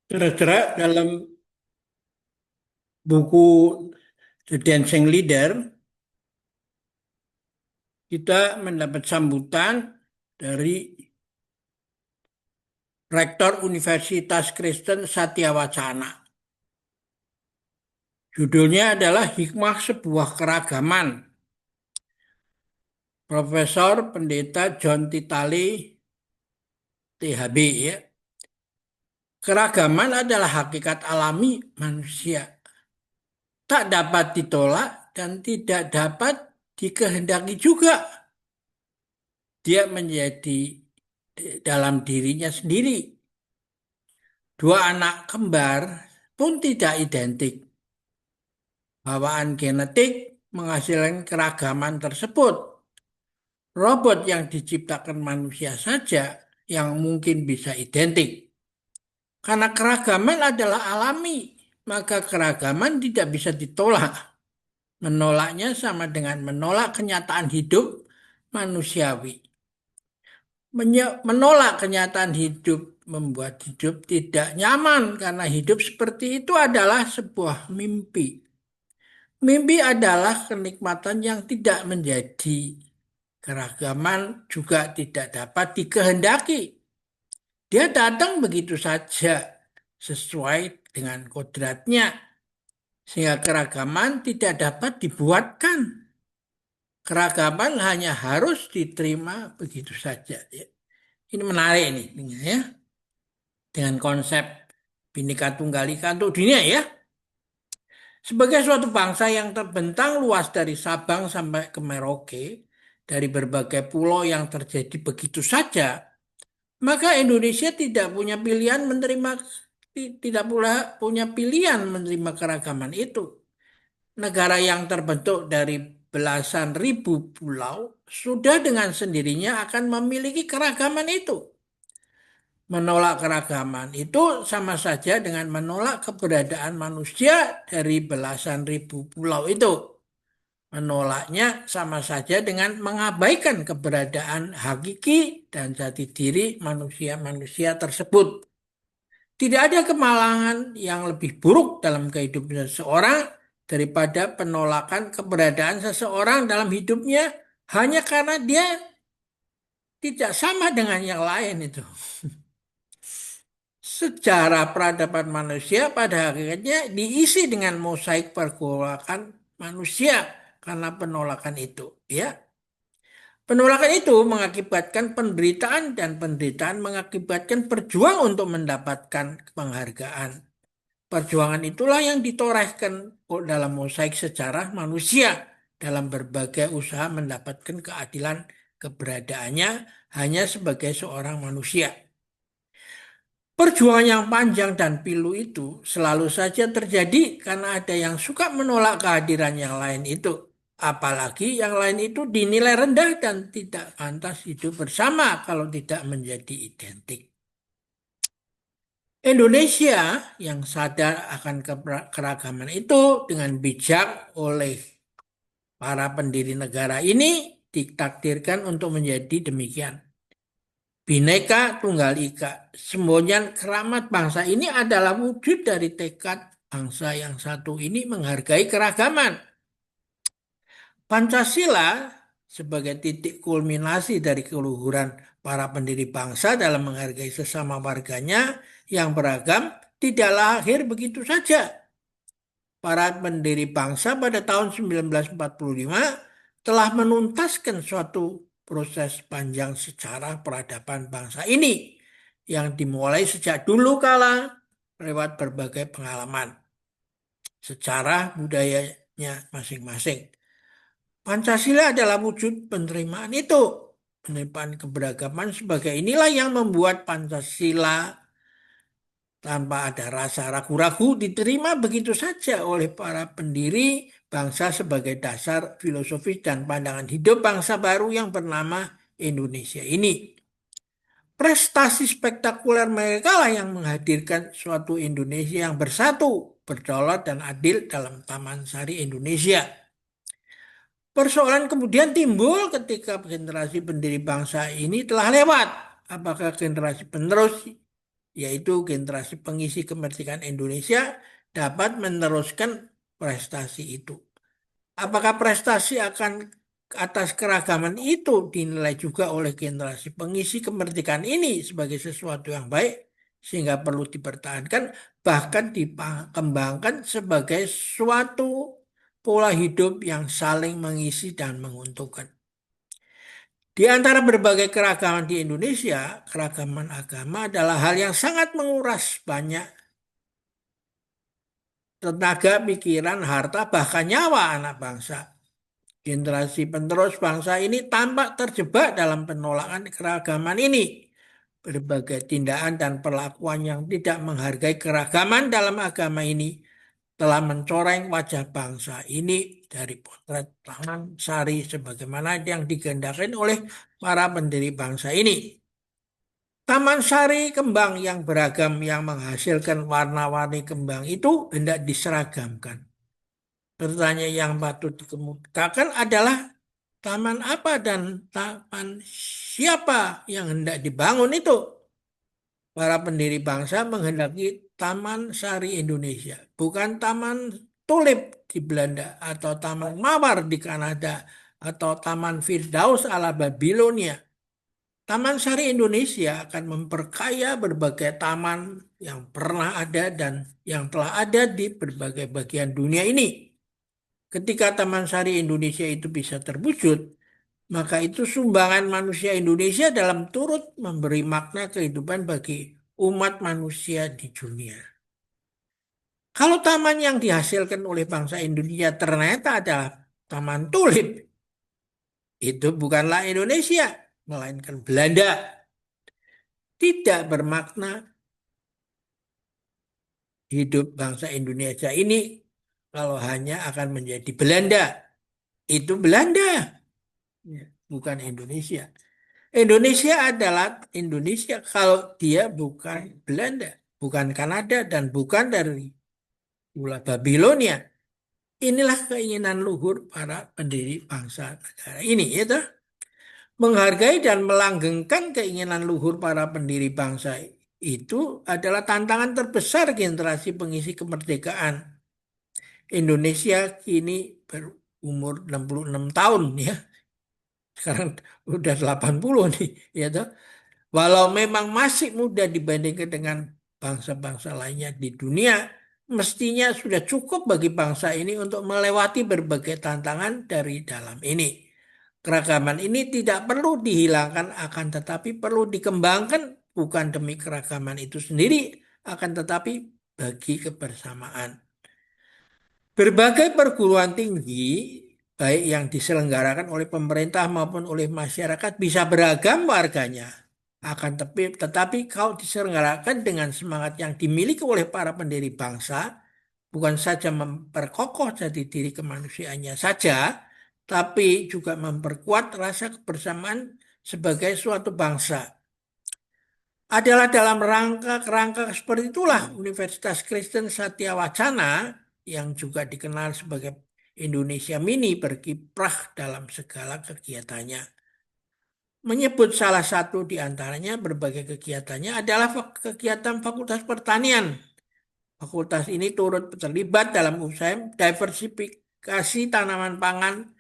Kira-kira dalam buku The Dancing Leader, kita mendapat sambutan dari Rektor Universitas Kristen Satyawacana. Judulnya adalah Hikmah Sebuah Keragaman. Profesor Pendeta John Titali, THB ya. Keragaman adalah hakikat alami manusia. Tak dapat ditolak dan tidak dapat dikehendaki juga. Dia menjadi dalam dirinya sendiri. Dua anak kembar pun tidak identik. Bawaan genetik menghasilkan keragaman tersebut. Robot yang diciptakan manusia saja yang mungkin bisa identik. Karena keragaman adalah alami, maka keragaman tidak bisa ditolak. Menolaknya sama dengan menolak kenyataan hidup manusiawi. Menolak kenyataan hidup membuat hidup tidak nyaman karena hidup seperti itu adalah sebuah mimpi. Mimpi adalah kenikmatan yang tidak menjadi keragaman juga tidak dapat dikehendaki. Dia datang begitu saja sesuai dengan kodratnya sehingga keragaman tidak dapat dibuatkan. Keragaman hanya harus diterima begitu saja. Ini menarik ini ya dengan konsep Bhinneka Tunggal Ika untuk dunia ya. Sebagai suatu bangsa yang terbentang luas dari Sabang sampai ke Merauke, dari berbagai pulau yang terjadi begitu saja, maka Indonesia tidak punya pilihan menerima tidak pula punya pilihan menerima keragaman itu. Negara yang terbentuk dari belasan ribu pulau sudah dengan sendirinya akan memiliki keragaman itu. Menolak keragaman itu sama saja dengan menolak keberadaan manusia dari belasan ribu pulau itu. Menolaknya sama saja dengan mengabaikan keberadaan hakiki dan jati diri manusia-manusia tersebut. Tidak ada kemalangan yang lebih buruk dalam kehidupan seseorang daripada penolakan keberadaan seseorang dalam hidupnya hanya karena dia tidak sama dengan yang lain itu. Sejarah peradaban manusia pada akhirnya diisi dengan mosaik pergolakan manusia karena penolakan itu, ya. Penolakan itu mengakibatkan penderitaan dan penderitaan mengakibatkan perjuang untuk mendapatkan penghargaan. Perjuangan itulah yang ditorehkan dalam mosaik sejarah manusia dalam berbagai usaha mendapatkan keadilan keberadaannya hanya sebagai seorang manusia. Perjuangan yang panjang dan pilu itu selalu saja terjadi karena ada yang suka menolak kehadiran yang lain itu. Apalagi yang lain itu dinilai rendah dan tidak pantas hidup bersama kalau tidak menjadi identik. Indonesia yang sadar akan keragaman itu dengan bijak oleh para pendiri negara ini ditakdirkan untuk menjadi demikian. Bhinneka Tunggal Ika, semboyan keramat bangsa ini adalah wujud dari tekad bangsa yang satu ini menghargai keragaman. Pancasila sebagai titik kulminasi dari keluhuran para pendiri bangsa dalam menghargai sesama warganya yang beragam tidak lahir begitu saja. Para pendiri bangsa pada tahun 1945 telah menuntaskan suatu proses panjang sejarah peradaban bangsa ini yang dimulai sejak dulu kala lewat berbagai pengalaman sejarah budayanya masing-masing. Pancasila adalah wujud penerimaan itu. Penerimaan keberagaman sebagai inilah yang membuat Pancasila tanpa ada rasa ragu-ragu diterima begitu saja oleh para pendiri bangsa sebagai dasar filosofis dan pandangan hidup bangsa baru yang bernama Indonesia ini. Prestasi spektakuler mereka lah yang menghadirkan suatu Indonesia yang bersatu, berdaulat dan adil dalam Taman Sari Indonesia. Persoalan kemudian timbul ketika generasi pendiri bangsa ini telah lewat. Apakah generasi penerus yaitu generasi pengisi kemerdekaan Indonesia, dapat meneruskan prestasi itu. Apakah prestasi akan atas keragaman itu dinilai juga oleh generasi pengisi kemerdekaan ini sebagai sesuatu yang baik, sehingga perlu dipertahankan, bahkan dikembangkan sebagai suatu pola hidup yang saling mengisi dan menguntungkan. Di antara berbagai keragaman di Indonesia, keragaman agama adalah hal yang sangat menguras banyak tenaga, pikiran, harta, bahkan nyawa anak bangsa. Generasi penerus bangsa ini tampak terjebak dalam penolakan keragaman ini. Berbagai tindakan dan perlakuan yang tidak menghargai keragaman dalam agama ini telah mencoreng wajah bangsa ini dari potret Taman Sari sebagaimana yang digendaki oleh para pendiri bangsa ini. Taman Sari kembang yang beragam yang menghasilkan warna-warni kembang itu hendak diseragamkan. Pertanyaan yang patut dikemukakan adalah taman apa dan taman siapa yang hendak dibangun itu? Para pendiri bangsa menghendaki Taman Sari Indonesia, bukan Taman Tulip di Belanda atau Taman Mawar di Kanada atau Taman Firdaus ala Babilonia. Taman Sari Indonesia akan memperkaya berbagai taman yang pernah ada dan yang telah ada di berbagai bagian dunia ini. Ketika Taman Sari Indonesia itu bisa terwujud, maka itu sumbangan manusia Indonesia dalam turut memberi makna kehidupan bagi umat manusia di dunia. Kalau taman yang dihasilkan oleh bangsa Indonesia ternyata adalah taman tulip, itu bukanlah Indonesia, melainkan Belanda. Tidak bermakna hidup bangsa Indonesia ini kalau hanya akan menjadi Belanda. Itu Belanda, ya, bukan Indonesia. Indonesia adalah Indonesia kalau dia bukan Belanda, bukan Kanada, dan bukan dari Pulau Babilonia. Inilah keinginan luhur para pendiri bangsa negara ini, ya toh. Menghargai dan melanggengkan keinginan luhur para pendiri bangsa itu adalah tantangan terbesar generasi pengisi kemerdekaan. Indonesia kini berumur 66 tahun ya. Sekarang udah 80 nih, ya toh. Walau memang masih muda dibandingkan dengan bangsa-bangsa lainnya di dunia, mestinya sudah cukup bagi bangsa ini untuk melewati berbagai tantangan dari dalam ini. Keragaman ini tidak perlu dihilangkan, akan tetapi perlu dikembangkan bukan demi keragaman itu sendiri, akan tetapi bagi kebersamaan. Berbagai perguruan tinggi, baik yang diselenggarakan oleh pemerintah maupun oleh masyarakat, bisa beragam warganya. Tetapi kalau diselenggarakan dengan semangat yang dimiliki oleh para pendiri bangsa, bukan saja memperkokoh jati diri kemanusiaannya saja, tapi juga memperkuat rasa kebersamaan sebagai suatu bangsa. Adalah dalam rangka seperti itulah Universitas Kristen Satya Wacana yang juga dikenal sebagai Indonesia Mini berkiprah dalam segala kegiatannya. Menyebut salah satu di antaranya berbagai kegiatannya adalah kegiatan Fakultas Pertanian. Fakultas ini turut terlibat dalam usaha diversifikasi tanaman pangan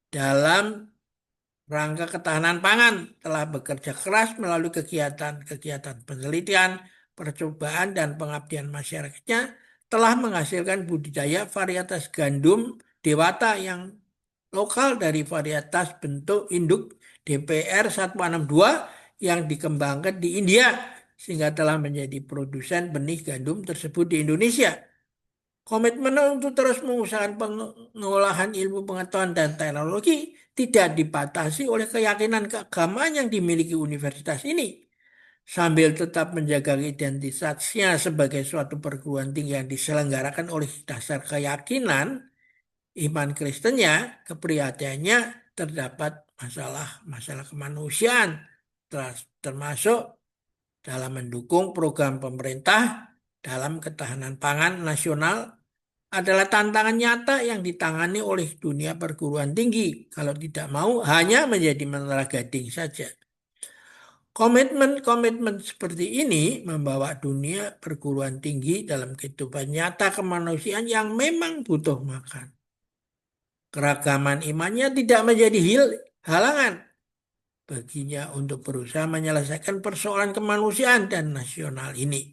dalam rangka ketahanan pangan, telah bekerja keras melalui kegiatan-kegiatan penelitian, percobaan, dan pengabdian masyarakatnya, telah menghasilkan budidaya varietas gandum dewata yang lokal dari varietas bentuk induk DPR 162 yang dikembangkan di India, sehingga telah menjadi produsen benih gandum tersebut di Indonesia. Komitmen untuk terus mengusahakan pengolahan ilmu pengetahuan dan teknologi tidak dibatasi oleh keyakinan keagamaan yang dimiliki universitas ini. Sambil tetap menjaga identitasnya sebagai suatu perguruan tinggi yang diselenggarakan oleh dasar keyakinan, iman Kristennya, keprihatiannya terdapat masalah-masalah kemanusiaan, termasuk dalam mendukung program pemerintah dalam ketahanan pangan nasional adalah tantangan nyata yang ditangani oleh dunia perguruan tinggi. Kalau tidak mau hanya menjadi menara gading saja. Komitmen-komitmen seperti ini membawa dunia perguruan tinggi dalam kehidupan nyata kemanusiaan yang memang butuh makan. Keragaman imannya tidak menjadi halangan baginya untuk berusaha menyelesaikan persoalan kemanusiaan dan nasional ini.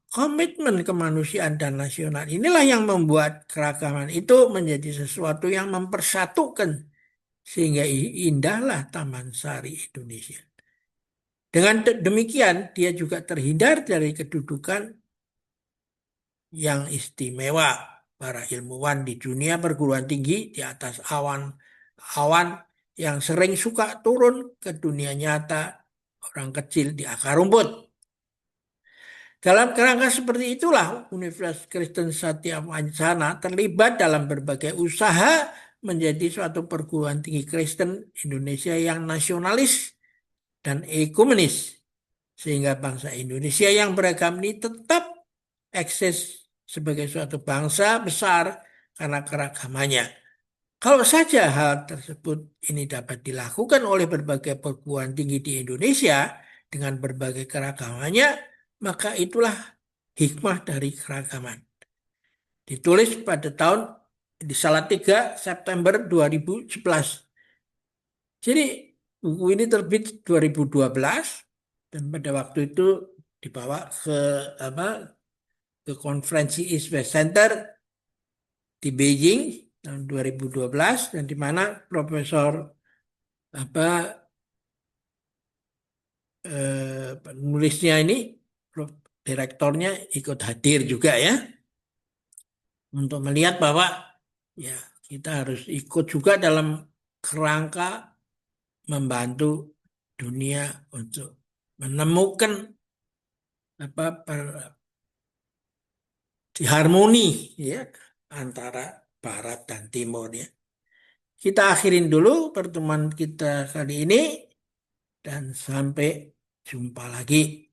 Komitmen kemanusiaan dan nasional inilah yang membuat keragaman itu menjadi sesuatu yang mempersatukan sehingga indahlah Taman Sari Indonesia. Dengan demikian dia juga terhindar dari kedudukan yang istimewa para ilmuwan di dunia perguruan tinggi di atas awan yang sering suka turun ke dunia nyata orang kecil di akar rumput. Dalam kerangka seperti itulah Universitas Kristen Satya Wacana terlibat dalam berbagai usaha menjadi suatu perguruan tinggi Kristen Indonesia yang nasionalis dan ekumenis. Sehingga bangsa Indonesia yang beragam ini tetap eksis sebagai suatu bangsa besar karena keragamannya. Kalau saja hal tersebut ini dapat dilakukan oleh berbagai perguruan tinggi di Indonesia dengan berbagai keragamannya, maka itulah hikmah dari keragaman. Ditulis pada tahun di Salatiga September 2011. Jadi buku ini terbit 2012 dan pada waktu itu dibawa ke apa ke konferensi East West Center di Beijing tahun 2012 dan di mana Profesor apa penulisnya ini direktornya ikut hadir juga ya untuk melihat bahwa ya kita harus ikut juga dalam kerangka membantu dunia untuk menemukan apa harmoni ya antara barat dan timur ya. Kita akhirin dulu pertemuan kita kali ini dan sampai jumpa lagi.